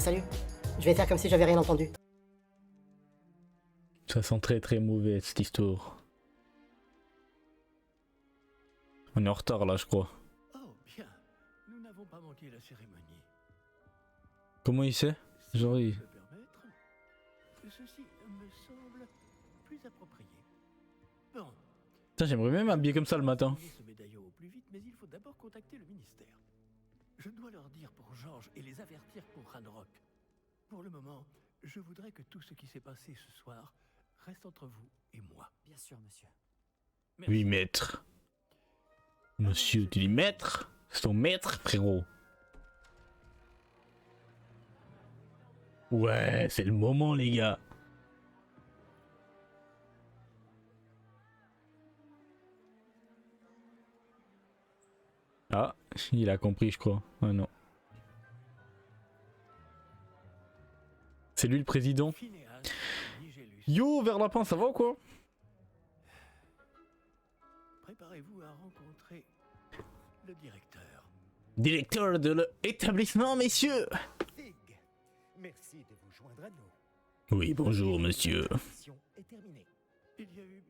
Salut. Je vais faire comme si j'avais rien entendu. Ça sent très très mauvais cette histoire. On est en retard là, je crois. Oh, bien. Nous n'avons pas manqué la cérémonie. Comment il sait? Genre, Si il... je peux me permettre, ceci me semble plus approprié. Bon. Putain, j'aimerais même m'habiller comme ça le matin. Ce médaillon au plus vite, mais il faut d'abord contacter le ministère. Je dois leur dire pour Georges et les avertir pour Ranrock. Pour le moment, je voudrais que tout ce qui s'est passé ce soir reste entre vous et moi. Bien sûr, monsieur. Merci. Oui, maître. Monsieur, tu dis maître? C'est ton maître, frérot. Ouais, c'est le moment, les gars. Ah, il a compris, je crois. Ah non. C'est lui le président. Phineas, Nigellus. Yo, vers lapin, ça va ou quoi? Préparez-vous à rencontrer le directeur. Directeur de l'établissement, messieurs. Fig, merci de vous joindre à nous. Oui, bonjour, monsieur. La mission est terminée. Il y a eu...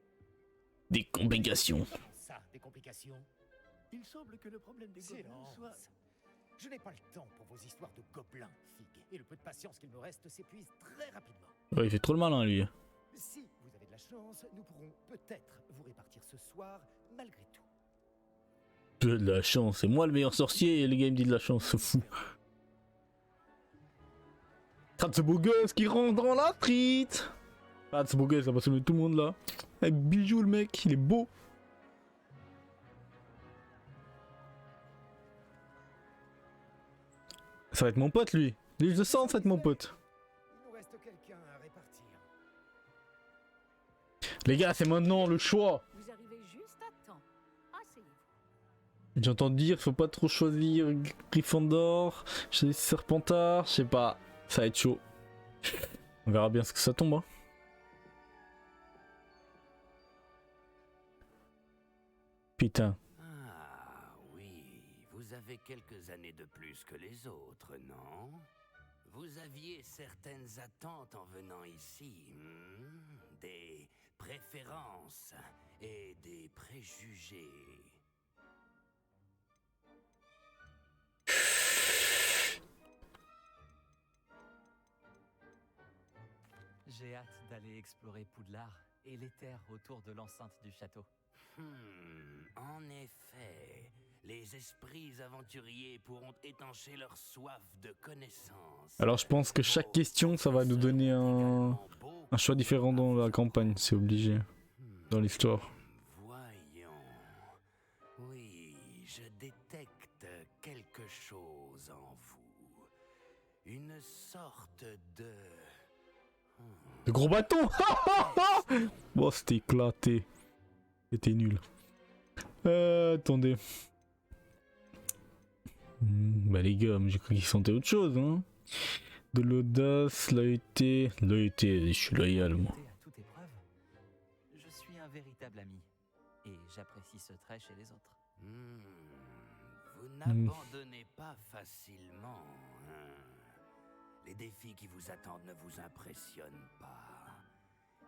Des complications. Comment ça, des complications? Il semble que le problème des gobelins Silence. soit... Je n'ai pas le temps pour vos histoires de gobelins, Fig. Et le peu de patience qu'il me reste s'épuise très rapidement. Ouais, il fait trop le malin, lui. Si vous avez de la chance, nous pourrons peut-être vous répartir ce soir, malgré tout. Peu de la chance. C'est moi le meilleur sorcier et les gars ils me disent de la chance, c'est fou. Regarde ce beau gosse qui rentre dans la frite. Regarde ce beau gosse, ça va sauver tout le monde là. Avec bijou le mec, il est beau. Ça va être mon pote lui. Lui je le sens, ça va être mon pote. Il nous reste quelqu'un à répartir. Les gars, c'est maintenant le choix. Vous arrivez juste à temps. Asseyez-vous. J'entends dire, faut pas trop choisir Gryffondor, choisir Serpentard, je sais pas. Ça va être chaud. On verra bien ce que ça tombe. Hein. Putain. Ah oui, vous avez quelques années de plus que les autres, non? Vous aviez certaines attentes en venant ici, des préférences et des préjugés. J'ai hâte d'aller explorer Poudlard et les terres autour de l'enceinte du château. En effet, les esprits aventuriers pourront étancher leur soif de connaissances. Alors je pense que chaque question, ça va nous donner un choix différent dans la campagne, c'est obligé, dans l'histoire. Voyons. Oui, je détecte quelque chose en vous. Une sorte de... Le gros bâton. Bon, c'était éclaté. C'était nul. Attendez. Bah les gars, j'ai cru qu'ils sentaient autre chose, hein. De l'audace, loyauté. Loyauté, je suis loyal, moi. À toute épreuve, je suis un véritable ami. Et j'apprécie ce trait chez les autres. Vous n'abandonnez pas facilement, hein. Les défis qui vous attendent ne vous impressionnent pas.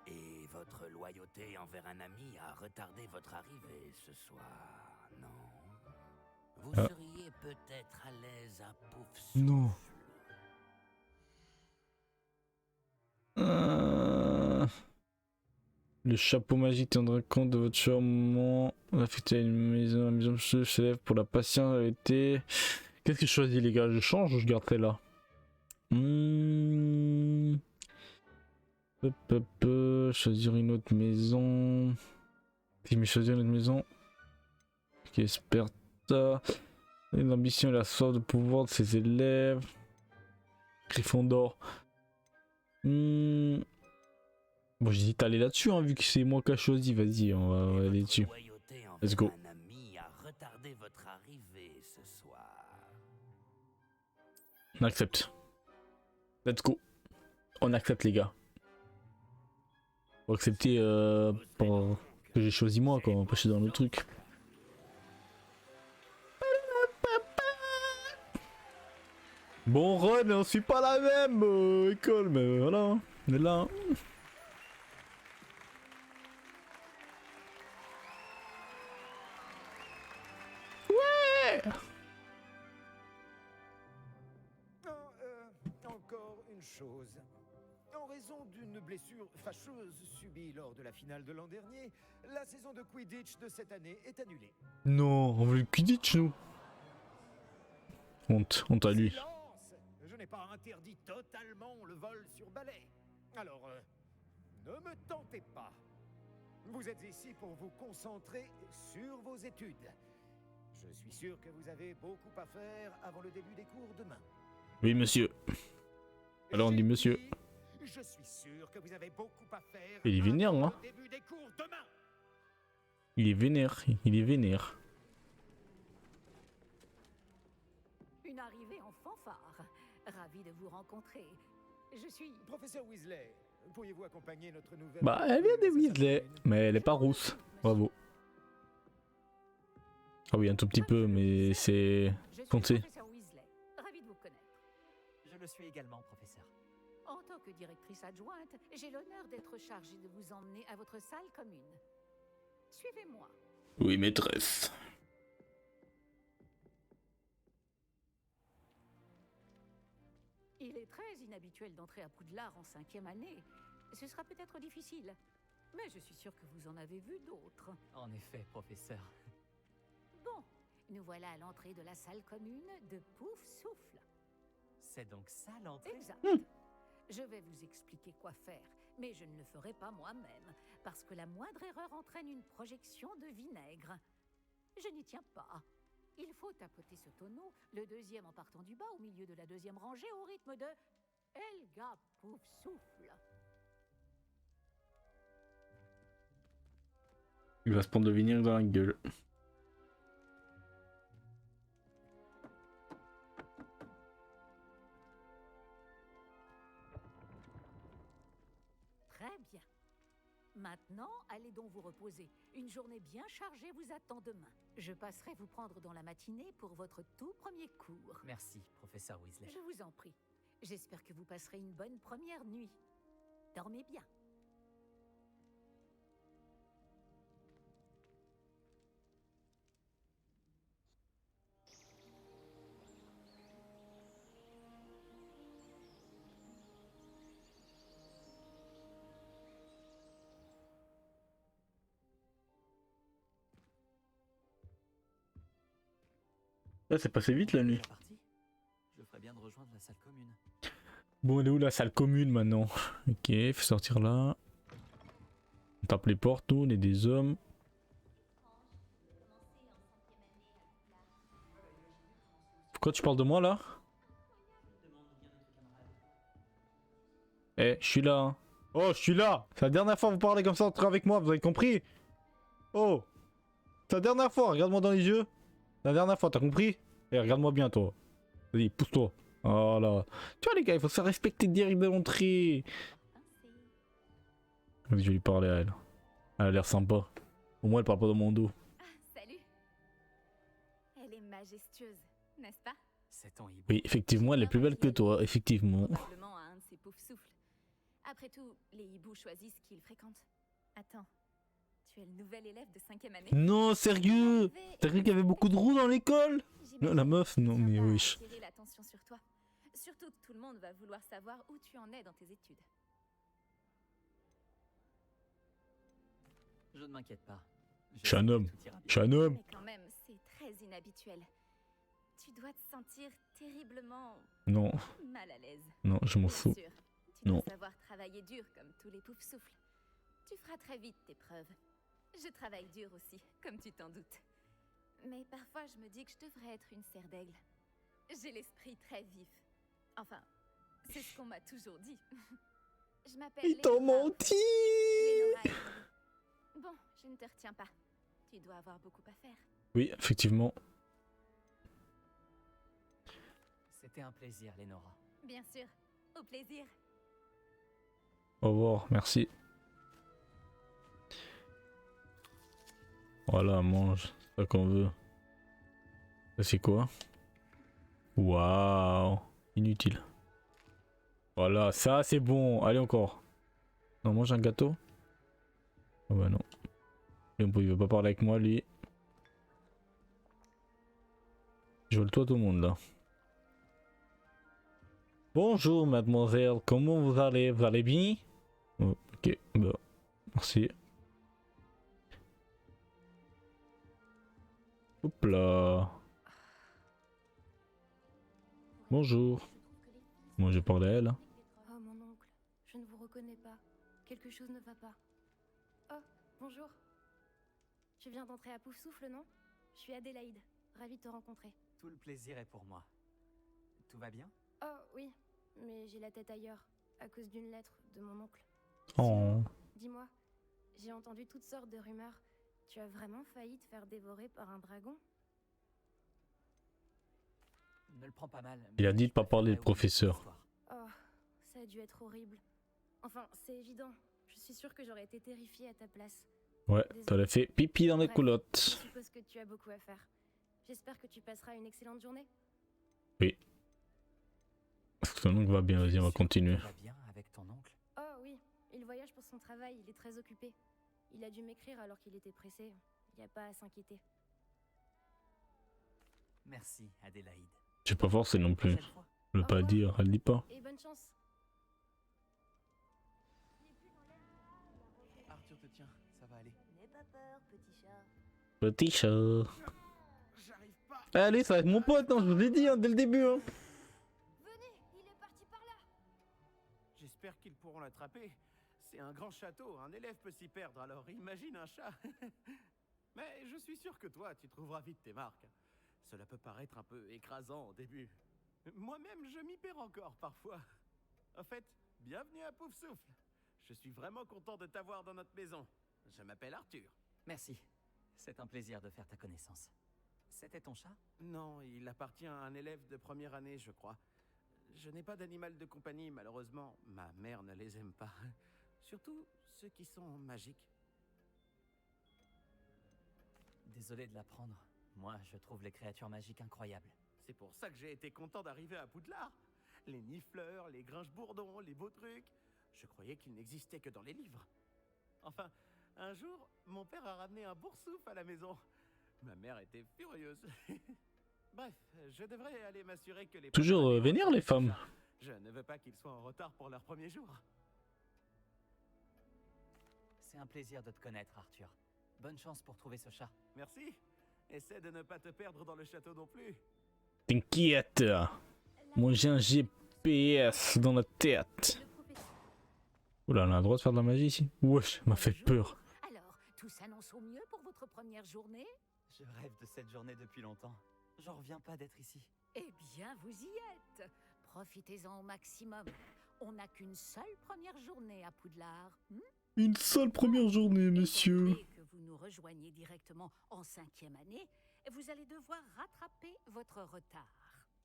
Et votre loyauté envers un ami a retardé votre arrivée ce soir, non? Vous seriez peut-être à l'aise à Poufsouffle. Non. Le chapeau magique tiendra compte de votre charmant. Affecté à une maison, la maison célèbre pour la patience, la été. Qu'est-ce que je choisis, les gars? Je change ou je garde celle-là? Choisir une autre maison. Si je vais choisir une autre maison. Qui est Sparta. L'ambition et la soif de pouvoir de ses élèves. Gryffondor. Bon, j'hésite à aller là-dessus, hein, vu que c'est moi qui a choisi. Vas-y, on va aller dessus. Let's go. Un ami a retardé votre arrivée ce soir. On accepte. Let's go. On accepte, les gars. Faut accepter pour que j'ai choisi moi, quoi. On va passer dans le truc. Bon Ron, on suit pas la même école, mais voilà, on est là. Ouais. Encore une chose. En raison d'une blessure fâcheuse subie lors de la finale de l'an dernier, la saison de Quidditch de cette année est annulée. Non, on veut le Quidditch nous. Honte à lui. Silence! Je n'ai pas interdit totalement le vol sur balai. Alors, ne me tentez pas. Vous êtes ici pour vous concentrer sur vos études. Je suis sûr que vous avez beaucoup à faire avant le début des cours demain. Oui, monsieur. Alors on dit monsieur. Je suis sûr que vous avez beaucoup à faire. Il est vénère, avant hein. le début des cours demain. Il est vénère, il est vénère. Une arrivée en fanfare. Ravi de vous rencontrer. Je suis... Professeur Weasley, pourriez-vous accompagner notre nouvelle... Bah, elle vient des recrue à sa Weasley, commune? mais elle est pas rousse. Bravo. Ah oui, un tout petit peu, mais c'est... Je suis Comptez. le professeur Weasley. Ravi de vous connaître. Je le suis également, professeur. En tant que directrice adjointe, j'ai l'honneur d'être chargée de vous emmener à votre salle commune. Suivez-moi. Oui, maîtresse. Il est très inhabituel d'entrer à Poudlard en 5e année. Ce sera peut-être difficile. Mais je suis sûre que vous en avez vu d'autres. En effet, professeur. Bon, nous voilà à l'entrée de la salle commune de Pouf Souffle. C'est donc ça l'entrée? Exact. Je vais vous expliquer quoi faire, mais je ne le ferai pas moi-même, parce que la moindre erreur entraîne une projection de vinaigre. Je n'y tiens pas. Il faut tapoter ce tonneau, le deuxième en partant du bas, au milieu de la deuxième rangée, au rythme de Helga Pouf Souffle. Il va se prendre le vinaigre dans la gueule. Très bien. Maintenant, allez donc vous reposer. Une journée bien chargée vous attend demain. Je passerai vous prendre dans la matinée pour votre tout premier cours. Merci, professeur Weasley. Je vous en prie. J'espère que vous passerez une bonne première nuit. Dormez bien. Là, c'est passé vite la nuit. Déjà parti? Je ferais bien de rejoindre la salle commune. Bon, elle est où la salle commune maintenant? Ok, fais sortir là. On tape les portes, nous, on est des hommes. Pourquoi tu parles de moi là? Eh, je suis là. Hein. Oh, je suis là. C'est la dernière fois que vous parlez comme ça avec moi, vous avez compris? Oh, c'est la dernière fois, regarde-moi dans les yeux. La dernière fois, t'as compris? Eh, regarde-moi bien, toi. Vas-y, pousse-toi. Voilà. Tu vois, les gars, il faut se faire respecter direct de l'entrée. Vas-y, je vais lui parler à elle. Elle a l'air sympa. Au moins, elle parle pas dans mon dos. Ah, salut. Elle est majestueuse, n'est-ce pas? C'est ton hibou. Oui, effectivement, elle est plus belle que toi, effectivement. Probablement à un de ses poufs souffles. Après tout, les hiboux choisissent qui ils fréquentent. Attends, tu es le nouvel élève de 5e année? Non, sérieux? T'as cru qu'il y avait beaucoup de roux dans l'école? Non, la meuf, non, mais oui. wesh. Attirer l'attention sur toi. Surtout que tout le monde va vouloir savoir où tu en es dans tes études. Je ne m'inquiète pas. Je suis un sais que homme. tout ira bien. Je suis un homme. Mais quand même, c'est très inhabituel. Tu dois te sentir terriblement Non, mal à l'aise. non, je m'en Bien fous. sûr, tu Non. dois savoir travailler dur comme tous les poufs souffles. Tu feras très vite tes preuves. Je travaille dur aussi, comme tu t'en doutes. Mais parfois, je me dis que je devrais être une serre d'aigle. J'ai l'esprit très vif. Enfin, c'est ce qu'on m'a toujours dit. Je m'appelle Ils t'ont Lénora. menti! Lénora Emily. Bon, je ne te retiens pas. Tu dois avoir beaucoup à faire. Oui, effectivement. C'était un plaisir, Lénora. Bien sûr. Au plaisir. Au revoir, merci. Voilà, mange. C'est ça qu'on veut. Ça, c'est quoi? Waouh! Inutile. Voilà, ça c'est bon. Allez encore. On mange un gâteau. Ah bah non. Il veut pas parler avec moi lui. Je veux le toit tout le monde là. Bonjour mademoiselle, comment vous allez? Vous allez bien? Oh, ok, bah, merci. Hop là. Bonjour. Moi je parle à elle. Oh mon oncle, je ne vous reconnais pas. Quelque chose ne va pas. Oh, bonjour. Tu viens d'entrer à Poufsouffle, non? Je suis Adélaïde, ravie de te rencontrer. Tout le plaisir est pour moi. Tout va bien? Oh oui, mais j'ai la tête ailleurs, à cause d'une lettre de mon oncle. Oh. Dis-moi, j'ai entendu toutes sortes de rumeurs. Tu as vraiment failli te faire dévorer par un dragon? Ne le prends pas mal. Il a dit de pas parler de de professeur. Oh, ça a dû être horrible. Enfin, c'est évident. Je suis sûre que j'aurais été terrifiée à ta place. Ouais, t'aurais fait pipi dans les Bref, culottes. Je suppose que tu as beaucoup à faire. J'espère que tu passeras une excellente journée. Oui. Ton oncle va bien, vas-y, on va continuer. Tout va bien avec ton oncle? Oh oui, il voyage pour son travail, il est très occupé. Il a dû m'écrire alors qu'il était pressé. Il n'y a pas à s'inquiéter. Merci, Adélaïde. J'ai pas forcé non plus. Prochaine fois. Je veux pas dire, elle dit pas. Et bonne chance. Arthur te tient, ça va aller. N'aie pas peur, petit chat. Petit chat. J'arrive pas. Allez, ça va être mon pote, hein, je vous l'ai dit hein, dès le début. Hein. Venez, il est parti par là. J'espère qu'ils pourront l'attraper. C'est un grand château, un élève peut s'y perdre, alors imagine un chat. Mais je suis sûr que toi, tu trouveras vite tes marques. Cela peut paraître un peu écrasant au début. Moi-même, je m'y perds encore parfois. En fait, bienvenue à Poufsouffle. Je suis vraiment content de t'avoir dans notre maison. Je m'appelle Arthur. Merci. C'est un plaisir de faire ta connaissance. C'était ton chat? Non, il appartient à un élève de première année, je crois. Je n'ai pas d'animal de compagnie, malheureusement. Ma mère ne les aime pas. Surtout ceux qui sont magiques. Désolé de l'apprendre. Moi, je trouve les créatures magiques incroyables. C'est pour ça que j'ai été content d'arriver à Poudlard. Les nifleurs, les grinche-bourdons, les beaux trucs. Je croyais qu'ils n'existaient que dans les livres. Enfin, un jour, mon père a ramené un boursouf à la maison. Ma mère était furieuse. Bref, je devrais aller m'assurer que les... Toujours vénère les femmes. Je ne veux pas qu'ils soient en retard pour leur premier jour. C'est un plaisir de te connaître, Arthur. Bonne chance pour trouver ce chat. Merci. Essaie de ne pas te perdre dans le château non plus. T'inquiète. Moi j'ai un GPS dans la tête. Oula, on a le droit de faire de la magie ici? Wesh, m'a fait peur. Alors, tout s'annonce au mieux pour votre première journée? Je rêve de cette journée depuis longtemps. J'en reviens pas d'être ici. Eh bien, vous y êtes. Profitez-en au maximum. On n'a qu'une seule première journée à Poudlard. Une seule première journée, monsieur. Étant donné que vous nous rejoignez directement en 5e année, vous allez devoir rattraper votre retard.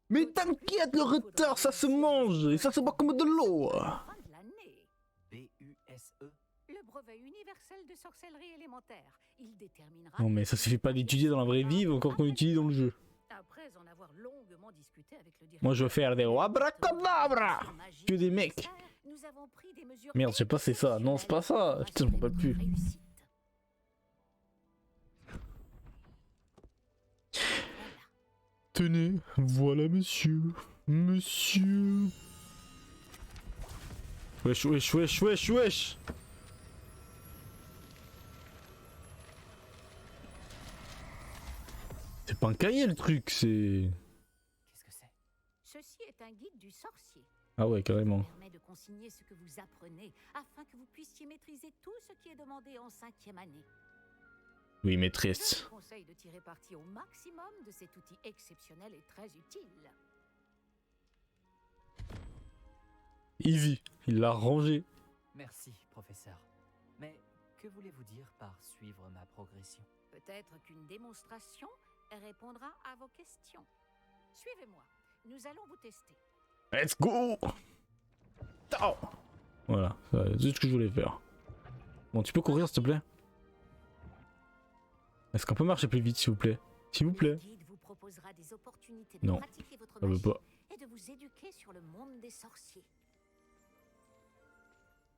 Mais t'inquiète, le retard, ça se mange. Et ça se boit comme de l'eau. À la fin de l'année. B-U-S-E. Le brevet universel de sorcellerie élémentaire. Il déterminera... Non mais ça suffit pas d'étudier dans la vraie vie, encore qu'on étudie dans le jeu. Après en avoir longuement discuté avec le directeur... Moi je veux faire des abracadabra. Que des mecs. Nous avons pris des mesures Merde, je sais pas si c'est ça. Non, c'est pas ça. Putain, je me rappelle plus. réussite. Tenez, voilà monsieur. Monsieur. Wesh, wesh, wesh, wesh, wesh. C'est pas un cahier le truc, c'est... Qu'est-ce que c'est? Ceci est un guide du sorcier. Ah ouais, carrément. Il permet de consigner ce que vous apprenez afin que vous puissiez maîtriser tout ce qui est demandé en 5e année. Oui, Je maîtresse. vous conseille de tirer parti au maximum de cet outil exceptionnel et très utile. Easy, il l'a rangé. Merci, professeur. Mais que voulez-vous dire par suivre ma progression? Peut-être qu'une démonstration répondra à vos questions. Suivez-moi, nous allons vous tester. Let's go. Ciao. Voilà, c'est ce que je voulais faire. Bon, tu peux courir s'il te plaît? Est-ce qu'on peut marcher plus vite s'il vous plaît? S'il vous plaît? Le guide vous proposera des opportunités de Non, pratiquer votre ça veut magie pas. et de vous éduquer sur le monde des sorciers.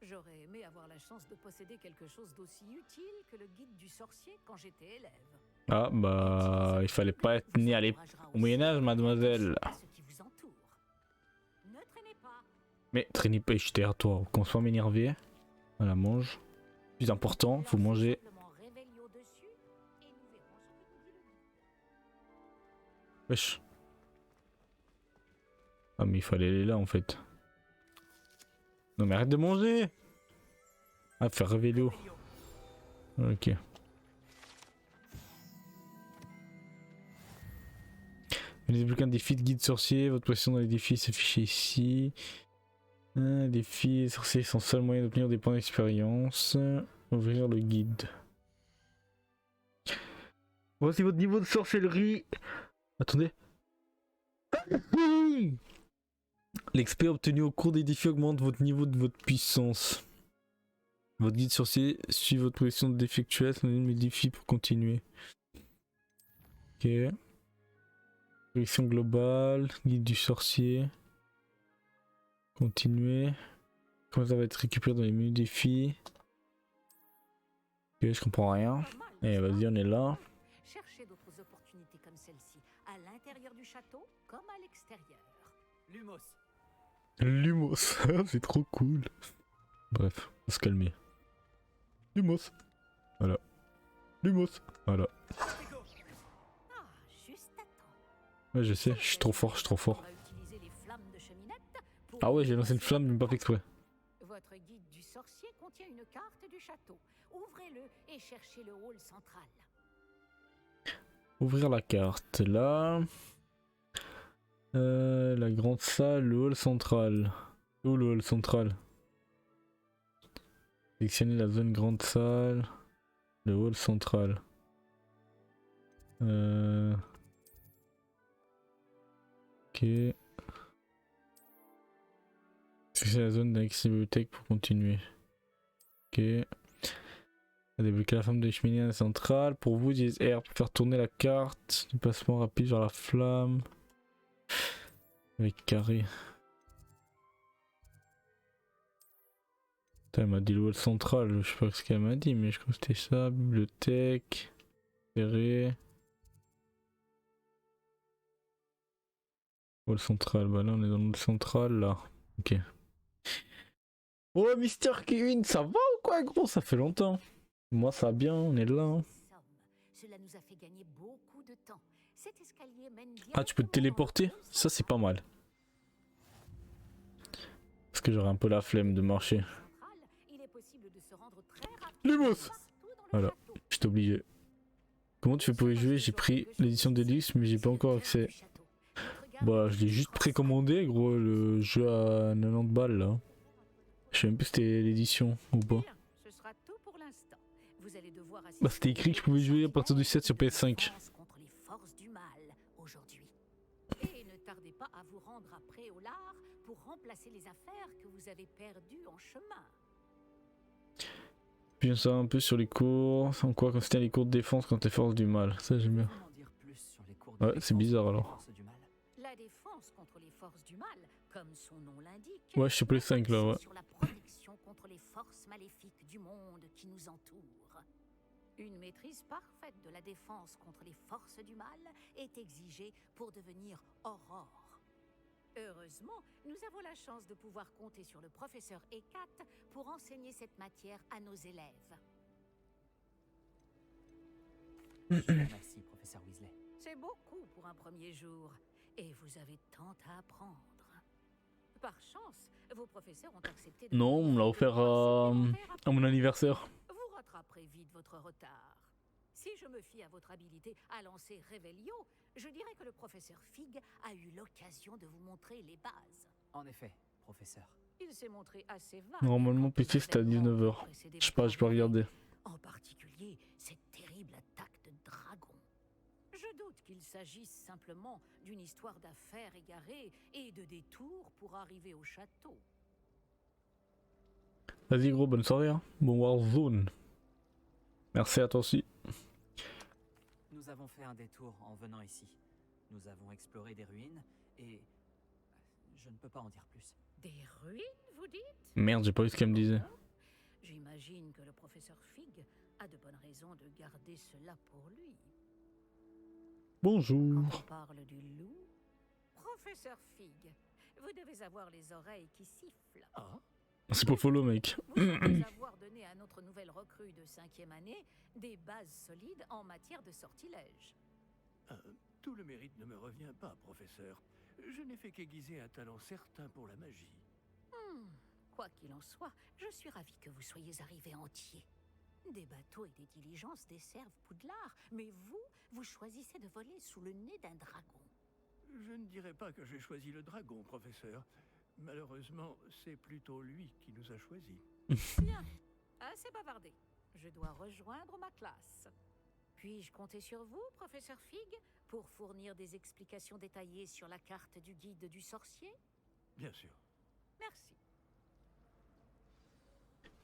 J'aurais aimé avoir la chance de posséder quelque chose d'aussi utile que le guide du sorcier quand j'étais élève. Ah bah il fallait pas être né au Moyen-Âge, mademoiselle. Ne traînez pas. Mais traînez pas, je t'ai à toi, qu'on soit m'énerver. Voilà, mange. Plus important, faut manger. Wesh. Ah mais il fallait aller là en fait. Non mais arrête de manger. Ah, faire Réveillon. Ok. Vous n'avez plus qu'un défi de guide sorcier. Votre position dans les défis s'affiche ici. Défis sorciers sont le seul moyen d'obtenir des points d'expérience. Ouvrir le guide. Voici votre niveau de sorcellerie. Attendez. L'XP obtenu au cours des défis augmente votre niveau de votre puissance. Votre guide sorcier suit votre position de défi actuelle. Select les défis pour continuer. Ok. Direction globale. Guide du sorcier. Continuer. Comment ça va être récupéré dans les menus défis. Ok, je comprends rien. Et vas-y, on est là. Cherchez d'autres opportunités comme celle-ci, à l'intérieur du château comme à l'extérieur. Lumos. Lumos, c'est trop cool. Bref, on va se calmer. Lumos. Voilà. Lumos. Voilà. Ah, juste à temps. Ouais, je sais, je suis trop fort, je suis trop fort. On va utiliser les flammes de cheminette pour Ah ouais, j'ai lancé une flamme, mais pas fait exprès. Votre guide du sorcier contient une carte du château. Ouvrez-le et cherchez le hall central. Ouvrir la carte, là. La grande salle, le hall central. Où le hall central? Sélectionnez la zone grande salle. Le hall central. Ok. C'est la zone d'accès bibliothèque pour continuer. Ok. Débloquer la flamme de cheminée centrale. Pour vous, utilisez R pour faire tourner la carte. Déplacement rapide vers la flamme. Avec carré. Putain, elle m'a dit le hall central. Je sais pas ce qu'elle m'a dit, mais je crois que c'était ça. Bibliothèque. Carré. Hall central. Bah là, on est dans le hall central là. Ok. Oh, Mister Kevin, ça va ou quoi, gros? Ça fait longtemps. Moi, ça va bien, on est là. Hein. Cela nous a fait gagner beaucoup de temps. Cet escalier mène Ah, tu peux te téléporter? Ça, c'est pas mal. Parce que j'aurais un peu la flemme de marcher. Lumos! Voilà, je suis obligé. Comment tu fais pour y jouer? J'ai pris l'édition Deluxe, mais j'ai pas encore accès. Bah, je l'ai juste précommandé, gros, le jeu à 90 balles là. Je sais même plus si c'était l'édition ou pas. Bah, c'était écrit que je pouvais jouer à partir du 7 sur PS5. Et ne tardez pas à vous rendre à Préolard pour remplacer les affaires que vous avez perdues en chemin. Bien ça un peu sur les cours. En quoi consistent les cours de défense contre les forces du mal? Ça j'aime bien. Ouais, c'est bizarre alors. La défense contre les forces du mal, comme son nom l'indique. Ouais, je suis plus 5 là, ouais. Sur la protection contre les forces maléfiques du monde qui nous entoure. Une maîtrise parfaite de la défense contre les forces du mal est exigée pour devenir Aurore. Heureusement, nous avons la chance de pouvoir compter sur le professeur Hecat pour enseigner cette matière à nos élèves. Merci, professeur Weasley. C'est beaucoup pour un premier jour, et vous avez tant à apprendre. Par chance, vos professeurs ont accepté de... Non, on me l'a offert à mon anniversaire. Vous rattraperez vite votre retard. Si je me fie à votre habilité à lancer Réveillon, je dirais que le professeur Fig a eu l'occasion de vous montrer les bases. En effet, professeur. Il s'est montré assez vague. Normalement, PC c'était à 19h. Je sais pas, je peux regarder. En particulier, cette terrible attaque de dragon. Je doute qu'il s'agisse simplement d'une histoire d'affaires égarées et de détours pour arriver au château. Vas-y gros, bonne soirée. Hein. Bon Warzone. Merci à toi aussi. Nous avons fait un détour en venant ici. Nous avons exploré des ruines et Je ne peux pas en dire plus. Des ruines, vous dites? Merde, j'ai pas vu ce qu'elle me disait. J'imagine que le professeur Fig a de bonnes raisons de garder cela pour lui. Bonjour. Quand on parle du loup, professeur Fig, vous devez avoir les oreilles qui sifflent. Ah, C'est pour follow, mec. Vous semblez avoir donné à notre nouvelle recrue de 5e année des bases solides en matière de sortilège. tout le mérite ne me revient pas, professeur. Je n'ai fait qu'aiguiser un talent certain pour la magie. Quoi qu'il en soit, je suis ravie que vous soyez arrivé entier. Des bateaux et des diligences desservent Poudlard, mais vous choisissez de voler sous le nez d'un dragon. Je ne dirais pas que j'ai choisi le dragon, professeur. Malheureusement, c'est plutôt lui qui nous a choisis. Bien, assez bavardé. Je dois rejoindre ma classe. Puis-je compter sur vous, professeur Fig, pour fournir des explications détaillées sur la carte du guide du sorcier? Bien sûr. Merci.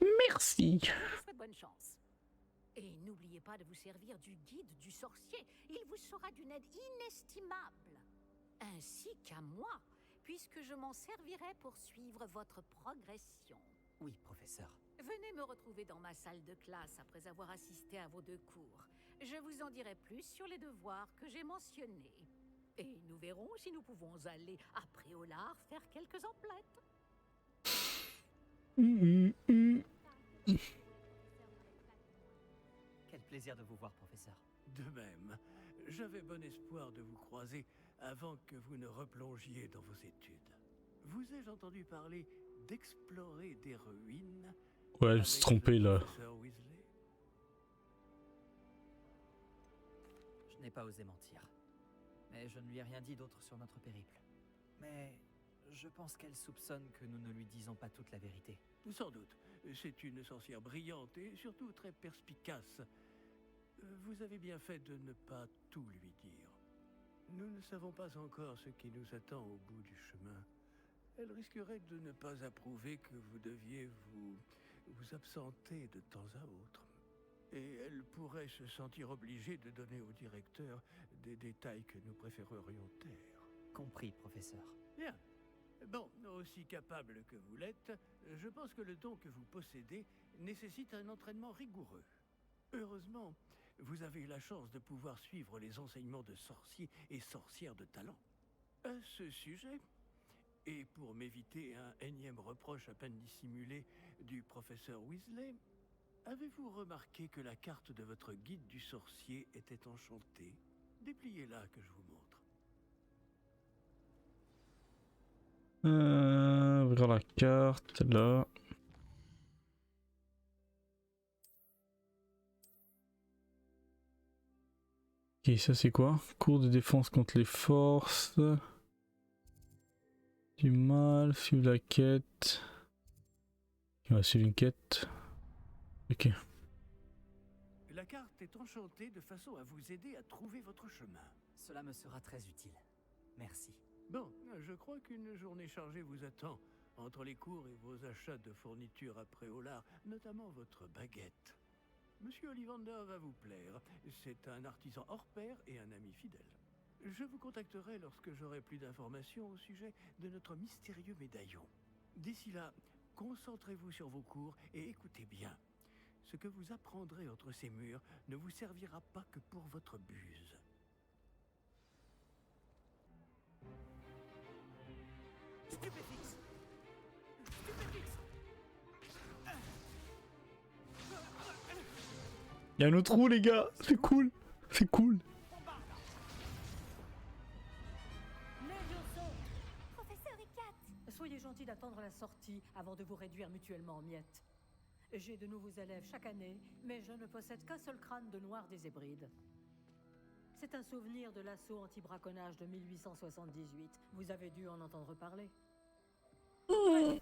Merci. Je vous souhaite bonne chance. Et n'oubliez pas de vous servir du guide du sorcier. Il vous sera d'une aide inestimable. Ainsi qu'à moi, puisque je m'en servirai pour suivre votre progression. Oui, professeur. Venez me retrouver dans ma salle de classe après avoir assisté à vos 2 cours. Je vous en dirai plus sur les devoirs que j'ai mentionnés. Et nous verrons si nous pouvons aller à Préolard faire quelques emplettes. Quel plaisir de vous voir, professeur. De même, j'avais bon espoir de vous croiser avant que vous ne replongiez dans vos études. Vous ai-je entendu parler d'explorer des ruines? Ouais, je me suis trompé là. Professeur Weasley? Je n'ai pas osé mentir. Mais je ne lui ai rien dit d'autre sur notre périple. Mais je pense qu'elle soupçonne que nous ne lui disons pas toute la vérité. Sans doute. C'est une sorcière brillante et surtout très perspicace. Vous avez bien fait de ne pas tout lui dire. Nous ne savons pas encore ce qui nous attend au bout du chemin. Elle risquerait de ne pas approuver que vous deviez vous absenter de temps à autre. Et elle pourrait se sentir obligée de donner au directeur des détails que nous préférerions taire. Compris, professeur. Bien. Bon, aussi capable que vous l'êtes, je pense que le don que vous possédez nécessite un entraînement rigoureux. Heureusement, vous avez la chance de pouvoir suivre les enseignements de sorciers et sorcières de talent. À ce sujet, et pour m'éviter un énième reproche à peine dissimulé du professeur Weasley, avez-vous remarqué que la carte de votre guide du sorcier était enchantée? Dépliez-la que je vous montre. Ouvrir la carte là. Ok, ça c'est quoi? Cours de défense contre les forces. Du mal, suivre la quête. On va suivre une quête. Ok. La carte est enchantée de façon à vous aider à trouver votre chemin. Cela me sera très utile. Merci. Bon, je crois qu'une journée chargée vous attend, entre les cours et vos achats de fournitures à Préolard, notamment votre baguette. Monsieur Ollivander va vous plaire. C'est un artisan hors pair et un ami fidèle. Je vous contacterai lorsque j'aurai plus d'informations au sujet de notre mystérieux médaillon. D'ici là, concentrez-vous sur vos cours et écoutez bien. Ce que vous apprendrez entre ces murs ne vous servira pas que pour votre buse. Stupéfix! Y'a un autre trou les gars, c'est cool, c'est cool. Professeur Icat! Soyez gentil d'attendre la sortie avant de vous réduire mutuellement en miettes. J'ai de nouveaux élèves chaque année, mais je ne possède qu'un seul crâne de noir des Hébrides. C'est un souvenir de l'assaut anti-braconnage de 1878. Vous avez dû en entendre parler. Vous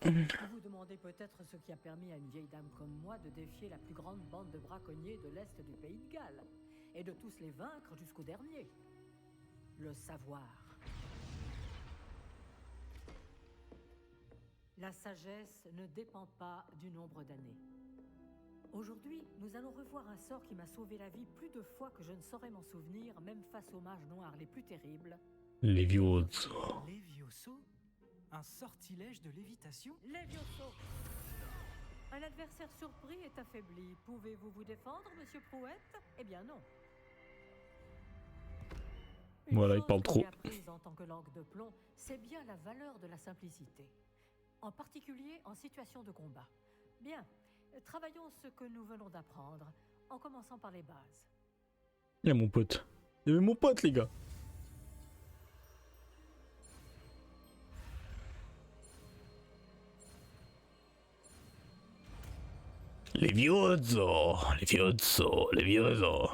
vous demandez peut-être ce qui a permis à une vieille dame comme moi de défier la plus grande bande de braconniers de l'Est du pays de Galles, et de tous les vaincre jusqu'au dernier. Le savoir. La sagesse ne dépend pas du nombre d'années. Aujourd'hui, nous allons revoir un sort qui m'a sauvé la vie plus de fois que je ne saurais m'en souvenir, même face aux mages noirs les plus terribles. Levioso. Levioso? Un sortilège de lévitation? Levioso. Un adversaire surpris est affaibli. Pouvez-vous vous défendre, monsieur Prouette? Eh bien non. Voilà, il parle trop. Une chose que j'ai apprise en tant que langue de plomb, c'est bien la valeur de la simplicité. En particulier en situation de combat. Bien, travaillons ce que nous venons d'apprendre, en commençant par les bases. Il y a mon pote. Il y avait mon pote, les gars. Levioso. Levioso.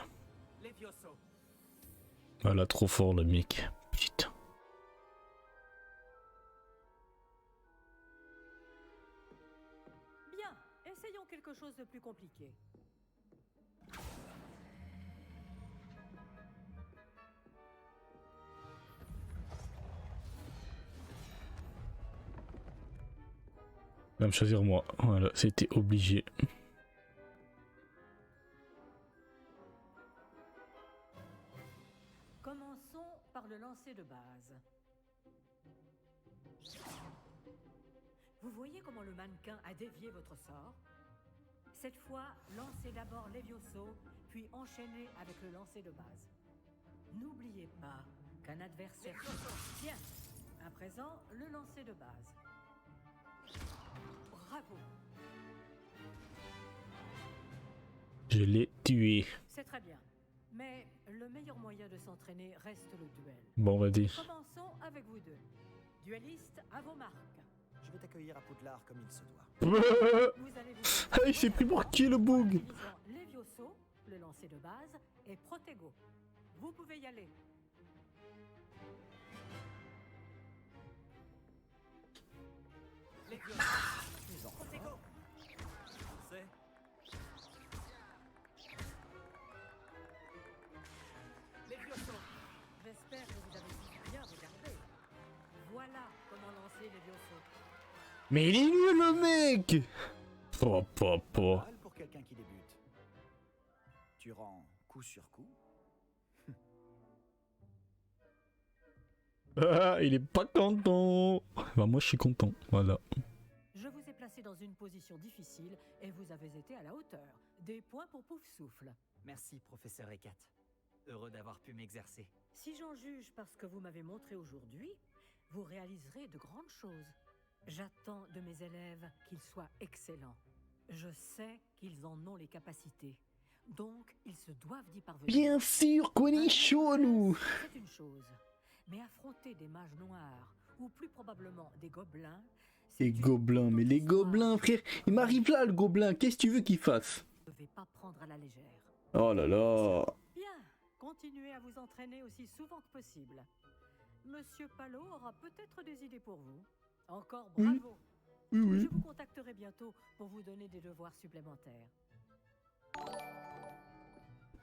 Voilà, trop fort le mec. Putain. Bien, essayons quelque chose de plus compliqué. Il va me choisir moi. Voilà, c'était obligé. Commençons par le lancer de base. Vous voyez comment le mannequin a dévié votre sort? Cette fois, lancez d'abord Levioso, puis enchaînez avec le lancer de base. N'oubliez pas qu'un adversaire... Bien. À présent, le lancer de base. Bravo. Je l'ai tué. C'est très bien. Mais le meilleur moyen de s'entraîner reste le duel. Bon, vas-y. Commençons avec vous deux. Duellistes, à vos marques. Je vais t'accueillir à Poudlard comme il se doit. Vous allez vous... Ah, il s'est pris pour qui le bug? Levioso, le lancer de base, et Protego. Vous pouvez y aller. Les enfants. C'est... Levioso. J'espère que vous avez bien regardé. Voilà comment lancer Levioso. Mais il est nul le mec. Mal pour quelqu'un qui débute. Tu rends coup sur coup. Ah, il est pas content. Bah moi je suis content, voilà. Je vous ai placé dans une position difficile et vous avez été à la hauteur. Des points pour Poufsouffle. Merci, professeur Ekat. Heureux d'avoir pu m'exercer. Si j'en juge par ce que vous m'avez montré aujourd'hui, vous réaliserez de grandes choses. J'attends de mes élèves qu'ils soient excellents. Je sais qu'ils en ont les capacités. Donc, ils se doivent d'y parvenir. Bien sûr qu'on est chaud, nous. C'est une chose. Mais affronter des mages noirs, ou plus probablement des gobelins... Les gobelins, mais les gobelins, frère. Il m'arrive là, le gobelin. Qu'est-ce que tu veux qu'il fasse? Je ne vais pas prendre à la légère. Oh là là. Bien, continuez à vous entraîner aussi souvent que possible. Monsieur Palot aura peut-être des idées pour vous. Encore bravo. Oui. Je vous contacterai bientôt pour vous donner des devoirs supplémentaires.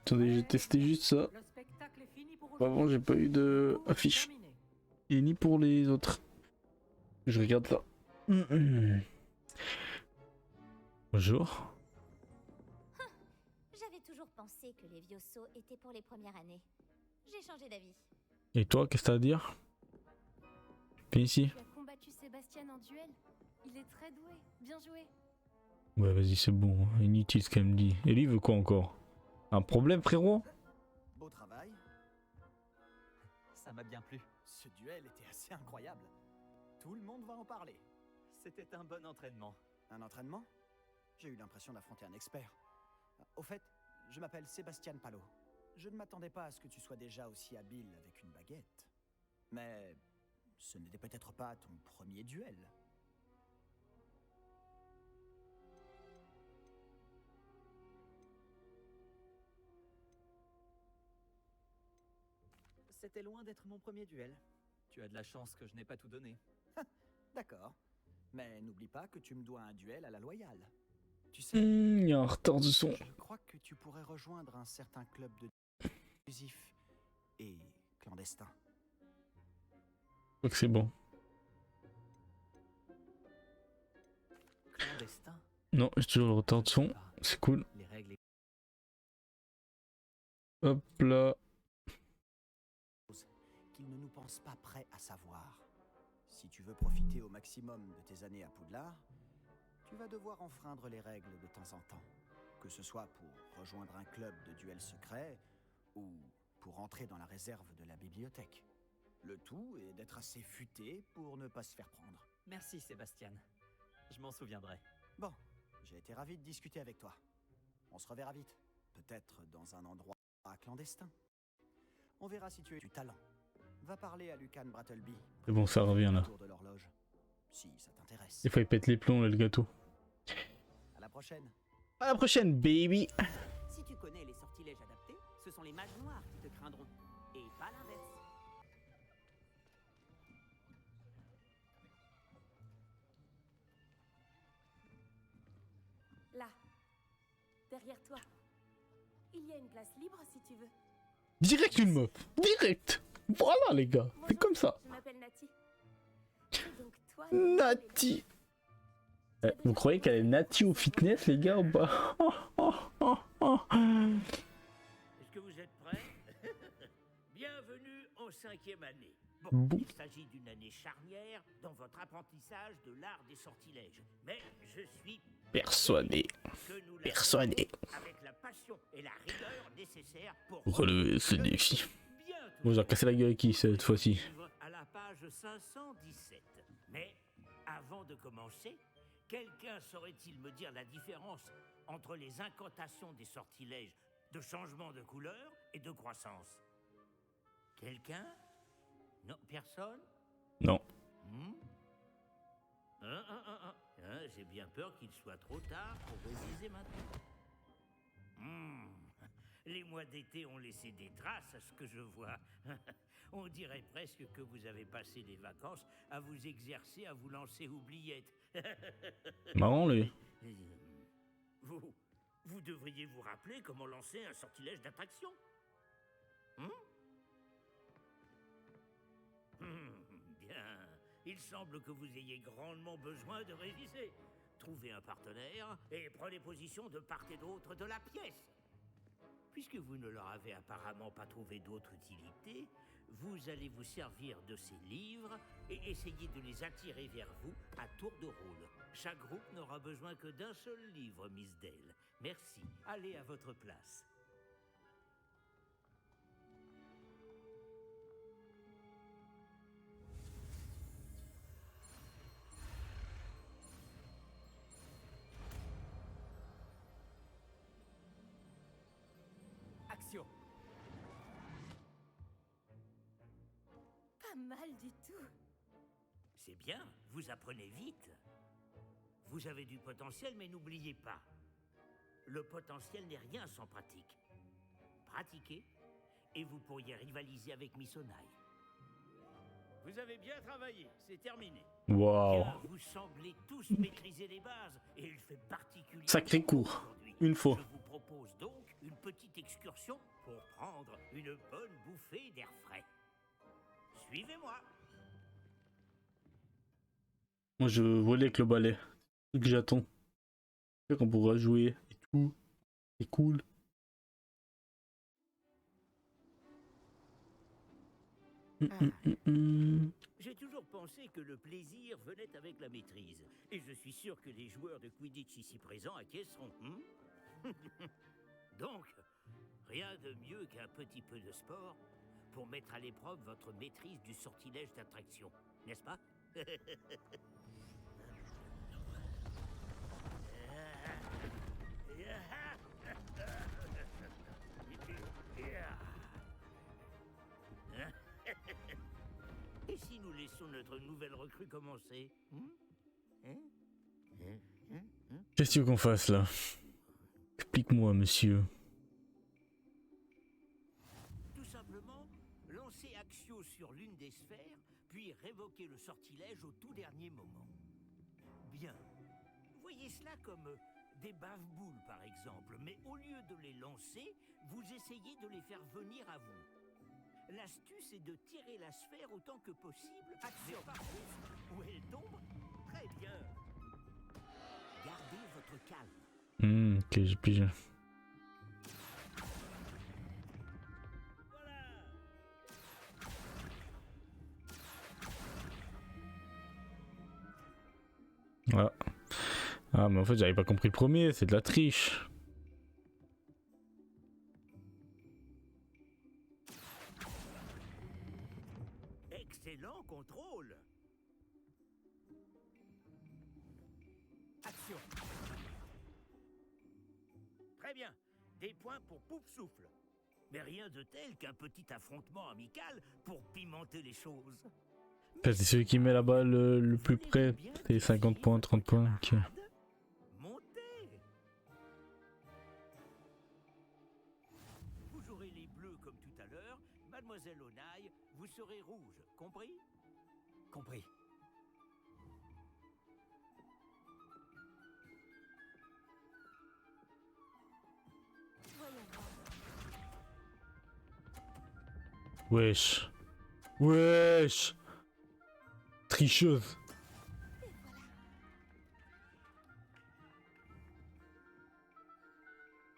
Attendez, j'ai testé juste ça. Le spectacle est fini pour Avant, j'ai pas eu de affiche. Et ni pour les autres. Je regarde là. Bonjour. J'avais toujours pensé que les Levioso étaient pour les premières années. J'ai changé d'avis. Et toi, qu'est-ce que t'as à dire? Viens ici. Tu as combattu Sébastien en duel. Il est très doué. Bien joué. Ouais, vas-y, c'est bon. Inutile ce qu'elle me dit. Et lui, il veut quoi encore? Un problème, frérot? Beau travail. Ça m'a bien plu. Ce duel était assez incroyable. Tout le monde va en parler. C'était un bon entraînement. Un entraînement? J'ai eu l'impression d'affronter un expert. Au fait, je m'appelle Sébastien Palot. Je ne m'attendais pas à ce que tu sois déjà aussi habile avec une baguette. Mais ce n'était peut-être pas ton premier duel. C'était loin d'être mon premier duel. Tu as de la chance que je n'ai pas tout donné. D'accord. Mais n'oublie pas que tu me dois un duel à la loyale. Tu sais, Il y a un retard de son. je crois que tu pourrais rejoindre un certain club de exclusif et clandestin. Je crois que c'est bon. Clandestin? Non, j'ai toujours le retard de son. C'est cool. Les règles... Hop là. Qu'ils ne nous pensent pas prêts à savoir. Si tu veux profiter au maximum de tes années à Poudlard, tu vas devoir enfreindre les règles de temps en temps. Que ce soit pour rejoindre un club de duel secret ou pour entrer dans la réserve de la bibliothèque. Le tout est d'être assez futé pour ne pas se faire prendre. Merci, Sébastien. Je m'en souviendrai. Bon, j'ai été ravi de discuter avec toi. On se reverra vite. Peut-être dans un endroit clandestin. On verra si tu as du talent. Va parler à Lucan Brattleby. C'est bon, ça revient là. Autour de l'horloge. Si ça t'intéresse. Des fois, il pète les plombs, là, le gâteau. À la prochaine. À la prochaine, baby. Si tu connais les sortilèges adaptés, ce sont les mages noirs qui te craindront, et pas l'inverse. Là, derrière toi. Il y a une place libre si tu veux. Direct une meuf. Direct. Voilà, les gars. C'est comme ça. Je m'appelle Nati. Et donc toi, Nati. Vous croyez qu'elle est Nati au fitness, les gars, ou pas? Est-ce que vous êtes prêts? Bienvenue en 5e année. Bon, il s'agit d'une année charnière dans votre apprentissage de l'art des sortilèges. Mais je suis Persuadé. que nous Persuadé. avec la passion et la rigueur nécessaires pour Relever ce défi. bientôt Bon, j'ai cassé la gueule qui cette fois-ci. à la page 517. Mais avant de commencer, quelqu'un saurait-il me dire la différence entre les incantations des sortilèges de changement de couleur et de croissance? Quelqu'un? Non, personne? Non. J'ai bien peur qu'il soit trop tard pour réviser maintenant. Les mois d'été ont laissé des traces à ce que je vois. On dirait presque que vous avez passé les vacances à vous exercer à vous lancer oubliettes. Marrant, lui. Vous devriez vous rappeler comment lancer un sortilège d'attraction. Bien. Il semble que vous ayez grandement besoin de réviser. Trouvez un partenaire et prenez position de part et d'autre de la pièce. Puisque vous ne leur avez apparemment pas trouvé d'autre utilité, vous allez vous servir de ces livres et essayer de les attirer vers vous à tour de rôle. Chaque groupe n'aura besoin que d'un seul livre, Miss Dale. Merci. Allez à votre place. Action. Pas mal du tout. C'est bien, vous apprenez vite. Vous avez du potentiel, mais n'oubliez pas, le potentiel n'est rien sans pratique. Pratiquez, et vous pourriez rivaliser avec Missonai. Vous avez bien travaillé, c'est terminé. Waouh. Bien, vous semblez tous maîtriser les bases, et il fait particulièrement Sacré cours. aujourd'hui. Une fois. Je vous propose donc une petite excursion pour prendre une bonne bouffée d'air frais. Suivez-moi. Moi, je volais avec le balai. C'est ce que j'attends. C'est qu'on pourra jouer et tout. C'est cool. J'ai toujours pensé que le plaisir venait avec la maîtrise. Et je suis sûr que les joueurs de Quidditch ici présents acquiesceront. Donc, rien de mieux qu'un petit peu de sport pour mettre à l'épreuve votre maîtrise du sortilège d'attraction, n'est-ce pas? Et si nous laissons notre nouvelle recrue commencer? Qu'est-ce que tu veux qu'on fasse là? Explique-moi, monsieur. Tout simplement, lancer Axio sur l'une des sphères, puis révoquer le sortilège au tout dernier moment. Bien. Voyez cela comme des bave-boules, par exemple, mais au lieu de les lancer, vous essayez de les faire venir à vous. L'astuce est de tirer la sphère autant que possible. Action par contre, où elle tombe. Très bien. Gardez votre calme. Ok, j'ai pigé. Voilà. Ah, mais en fait, j'avais pas compris le premier, c'est de la triche. Excellent contrôle. Action. Très bien. Des points pour Poufsouffle. Mais rien de tel qu'un petit affrontement amical pour pimenter les choses. C'est celui qui met la balle le plus près. C'est 50 points, 30 points. Ok. Montez. Vous aurez les bleus comme tout à l'heure. Mademoiselle Onaï, vous serez rouge. Compris? Compris. Wesh. Wesh. Tricheuse.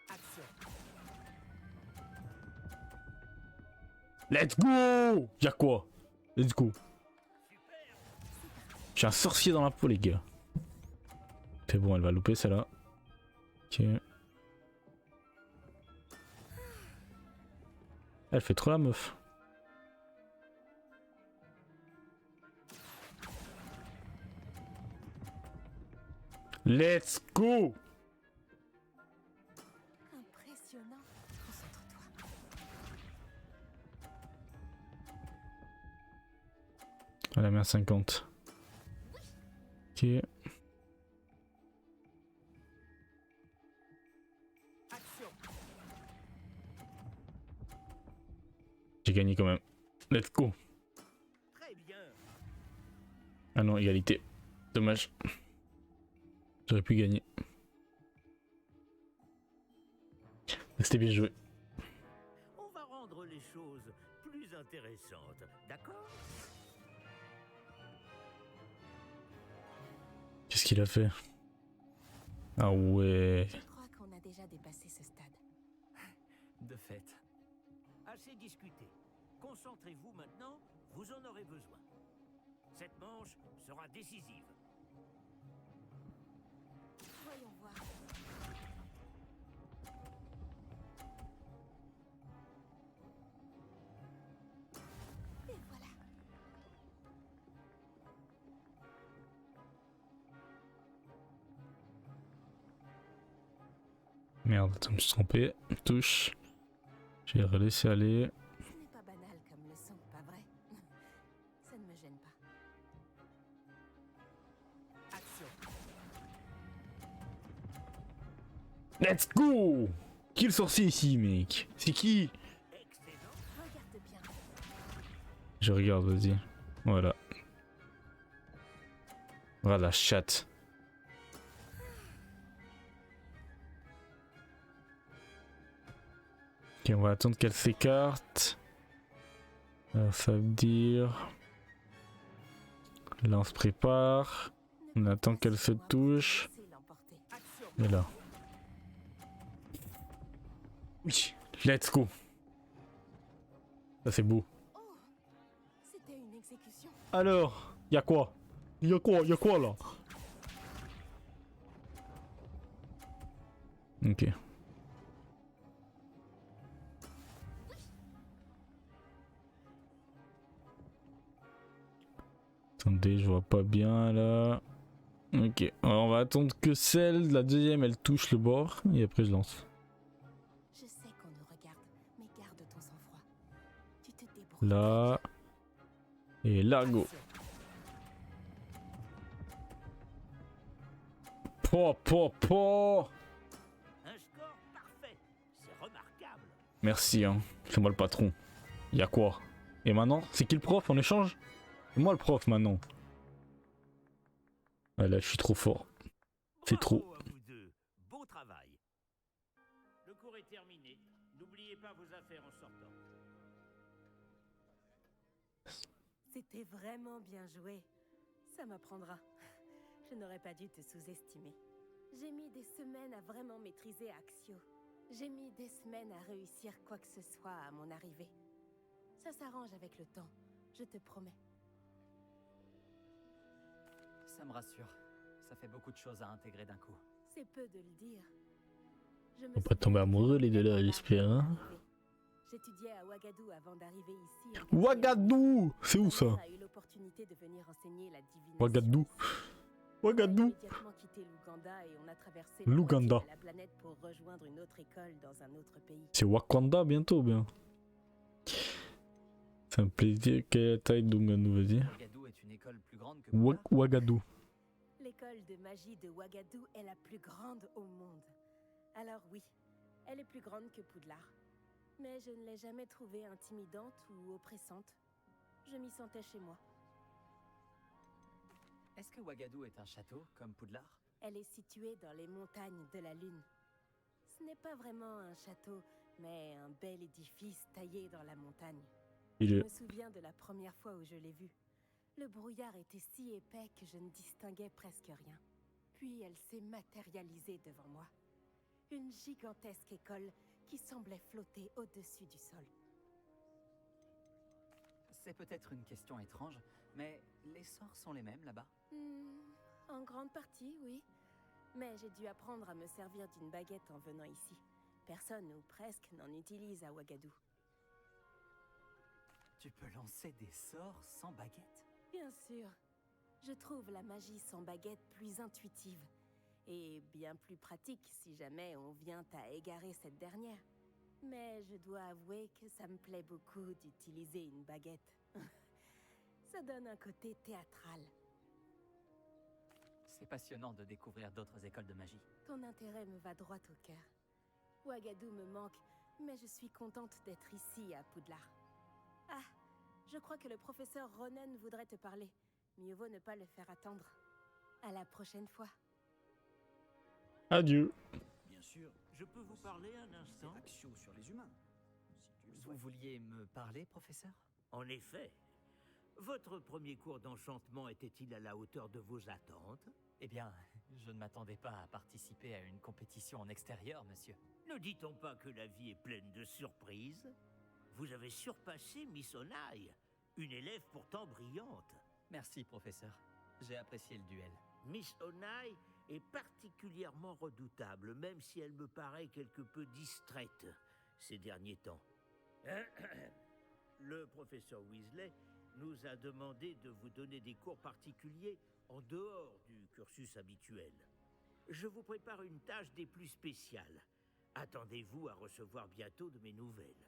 Action. Let's go. Y'a quoi? Let's go. J'ai un sorcier dans la peau, les gars. C'est bon, elle va louper celle-là. Ok. Elle fait trop la meuf. Let's go. Impressionnant. Concentre-toi. Elle a mis un 50. Ok. Action. J'ai gagné quand même. Let's go. Très bien. Ah non, égalité. Dommage. J'aurais pu gagner. C'était bien joué. On va rendre les choses plus intéressantes. D'accord? Qu'est-ce qu'il a fait? Ah ouais. Je crois qu'on a déjà dépassé ce stade. De fait. Assez discuté. Concentrez-vous maintenant, vous en aurez besoin. Cette manche sera décisive. Voyons voir. Et voilà. Merde, attends, je me suis trompé. Touche. J'ai laissé aller. Ce n'est pas banal comme leçon, pas vrai? Ça ne me gêne pas. Action. Let's go. Qui est le sorcier ici, mec? C'est qui? Excellent. Regarde bien. Je regarde, vas-y. Voilà. Voilà la chatte. Ok, on va attendre qu'elle s'écarte. Alors, ça veut dire... Là, on se prépare. On attend qu'elle se touche. Action. Et là. Oui, let's go. Ça, c'est beau. Oh, c'était une exécution. Alors, y'a quoi? Y'a quoi là? Ok. Attendez, je vois pas bien là. Ok, alors on va attendre que celle, la deuxième, elle touche le bord et après je lance. Je sais qu'on nous regarde, mais garde ton sang-froid. Tu te débrouilles. Là. Et là, go. Po, po, po. Un score parfait. C'est remarquable. Merci, hein. C'est moi le patron. Y'a quoi? Et maintenant, c'est qui le prof? On échange? C'est moi le prof maintenant. Ah là, je suis trop fort. C'est trop. Bravo à vous deux. Beau travail. Le cours est terminé. N'oubliez pas vos affaires en sortant. C'était vraiment bien joué. Ça m'apprendra. Je n'aurais pas dû te sous-estimer. J'ai mis des semaines à vraiment maîtriser Axio. J'ai mis des semaines à réussir quoi que ce soit à mon arrivée. Ça s'arrange avec le temps, je te promets. Ça me rassure. Ça fait beaucoup de choses à intégrer d'un coup. C'est peu de le dire. Je me Faut pas souviens tomber que amoureux les deux là, j'étais j'espère. Hein. J'étudiais à Ouagadougou avant d'arriver ici. en Ouagadougou, c'est où ça? Ma mère a eu l'opportunité de venir enseigner la divination. Ouagadougou. On a Ouagadougou. immédiatement quitté l'Ouganda et on a traversé L'Ouganda. la moitié de la planète pour rejoindre une autre école dans un autre pays. C'est Wakanda bientôt, bien. C'est un plaisir. Quelle est la taille d'Ouganda, vas-y. Ouagadougou est une école plus grande que Poudlard. Ouagadougou. L'école de magie de Ouagadougou est la plus grande au monde. Alors oui, elle est plus grande que Poudlard. Mais je ne l'ai jamais trouvée intimidante ou oppressante. Je m'y sentais chez moi. Est-ce que Ouagadougou est un château, comme Poudlard? Elle est située dans les montagnes de la Lune. Ce n'est pas vraiment un château, mais un bel édifice taillé dans la montagne. Je me souviens de la première fois où je l'ai vue. Le brouillard était si épais que je ne distinguais presque rien. Puis elle s'est matérialisée devant moi. Une gigantesque école qui semblait flotter au-dessus du sol. C'est peut-être une question étrange, mais les sorts sont les mêmes là-bas? En grande partie, oui. Mais j'ai dû apprendre à me servir d'une baguette en venant ici. Personne, ou presque, n'en utilise à Ouagadougou. Tu peux lancer des sorts sans baguette? Bien sûr. Je trouve la magie sans baguette plus intuitive. Et bien plus pratique si jamais on vient à égarer cette dernière. Mais je dois avouer que ça me plaît beaucoup d'utiliser une baguette. Ça donne un côté théâtral. C'est passionnant de découvrir d'autres écoles de magie. Ton intérêt me va droit au cœur. Ouagadougou me manque, mais je suis contente d'être ici à Poudlard. Ah, je crois que le professeur Ronen voudrait te parler. Mieux vaut ne pas le faire attendre. À la prochaine fois. Adieu. Bien sûr. Je peux vous parler un instant? Action sur les humains. Si tu le Vous souhaites. vouliez me parler, professeur? En effet. Votre premier cours d'enchantement était-il à la hauteur de vos attentes? Eh bien, je ne m'attendais pas à participer à une compétition en extérieur, monsieur. Ne dit-on pas que la vie est pleine de surprises? Vous avez surpassé Miss Onai, une élève pourtant brillante. Merci, professeur. J'ai apprécié le duel. Miss Onai est particulièrement redoutable, même si elle me paraît quelque peu distraite ces derniers temps. Le professeur Weasley nous a demandé de vous donner des cours particuliers en dehors du cursus habituel. Je vous prépare une tâche des plus spéciales. Attendez-vous à recevoir bientôt de mes nouvelles.